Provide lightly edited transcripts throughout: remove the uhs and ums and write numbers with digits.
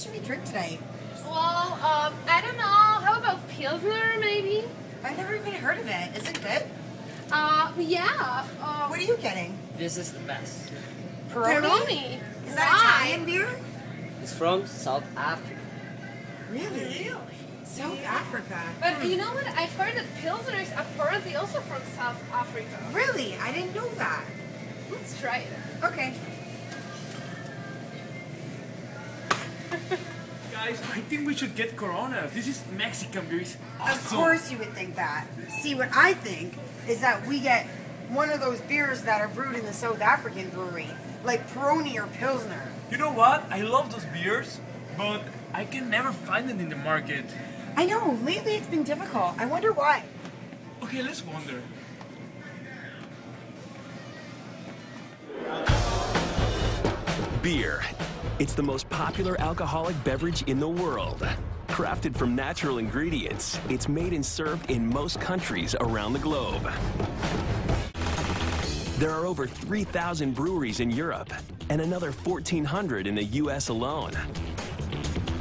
should we drink tonight? Well, I don't know. How about Pilsner, maybe? I've never even heard of it. Is it good? Yeah. What are you getting? This is the best. Peroni. Is that Italian beer? It's from South Africa. Really? South Africa. But you know what? I've heard that Pilsner is apparently also from South Africa. Really? I didn't know that. Let's try it. Okay. Guys, I think we should get Corona. This is Mexican beer. It's awesome. Of course you would think that. See, what I think is that we get one of those beers that are brewed in the South African brewery, like Peroni or Pilsner. You know what? I love those beers, but I can never find them in the market. I know, lately it's been difficult. I wonder why. Okay, let's wonder. Beer. It's the most popular alcoholic beverage in the world. Crafted from natural ingredients, it's made and served in most countries around the globe. There are over 3,000 breweries in Europe and another 1,400 in the US alone.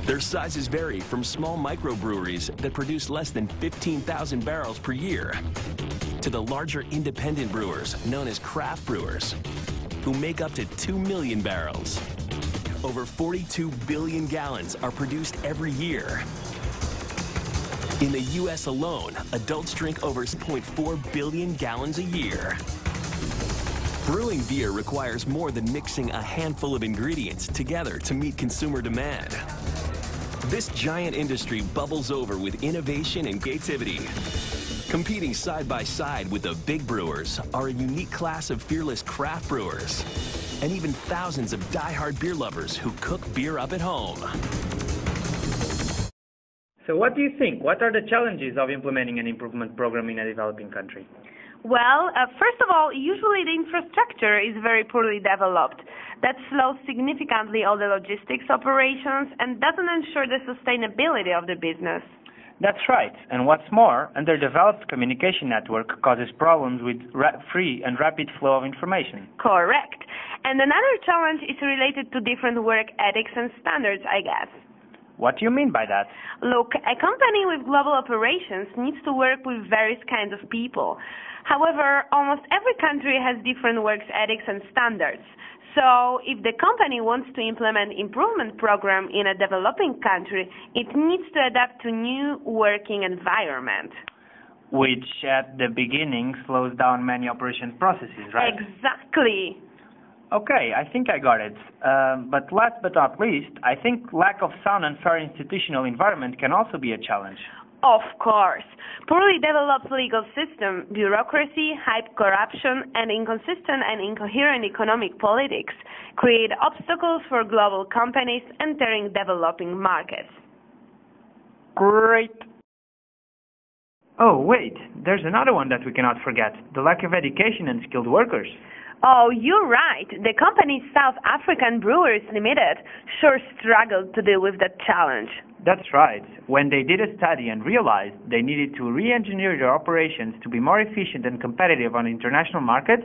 Their sizes vary from small microbreweries that produce less than 15,000 barrels per year to the larger independent brewers known as craft brewers, who make up to 2 million barrels. Over 42 billion gallons are produced every year. In the US alone, adults drink over 0.4 billion gallons a year. Brewing beer requires more than mixing a handful of ingredients together to meet consumer demand. This giant industry bubbles over with innovation and creativity. Competing side by side with the big brewers are a unique class of fearless craft brewers, and even thousands of die-hard beer lovers who cook beer up at home. So what do you think? What are the challenges of implementing an improvement program in a developing country? Well, first of all, usually the infrastructure is very poorly developed. That slows significantly all the logistics operations and doesn't ensure the sustainability of the business. That's right. And what's more, underdeveloped communication network causes problems with free and rapid flow of information. Correct. And another challenge is related to different work ethics and standards, I guess. What do you mean by that? Look, a company with global operations needs to work with various kinds of people. However, almost every country has different work ethics and standards. So, if the company wants to implement improvement program in a developing country, it needs to adapt to new working environment. Which, at the beginning, slows down many operation processes, right? Exactly. Okay, I think I got it. But last but not least, I think lack of sound and fair institutional environment can also be a challenge. Of course. Poorly developed legal system, bureaucracy, high corruption, and inconsistent and incoherent economic politics create obstacles for global companies entering developing markets. Great. Oh, wait, there's another one that we cannot forget, the lack of education and skilled workers. Oh, you're right. The company South African Brewers Limited sure struggled to deal with that challenge. That's right. When they did a study and realized they needed to re-engineer their operations to be more efficient and competitive on international markets,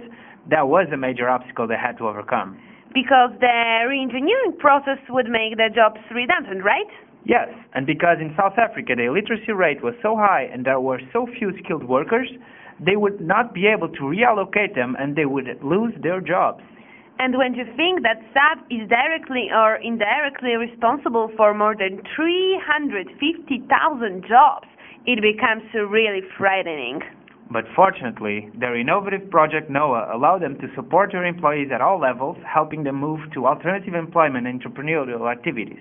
that was a major obstacle they had to overcome. Because the re-engineering process would make the jobs redundant, right? Yes, and because in South Africa the illiteracy rate was so high and there were so few skilled workers, they would not be able to reallocate them and they would lose their jobs. And when you think that SAP is directly or indirectly responsible for more than 350,000 jobs, it becomes really frightening. But fortunately, their innovative project NOAA allowed them to support their employees at all levels, helping them move to alternative employment and entrepreneurial activities.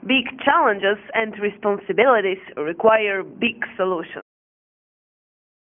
Big challenges and responsibilities require big solutions.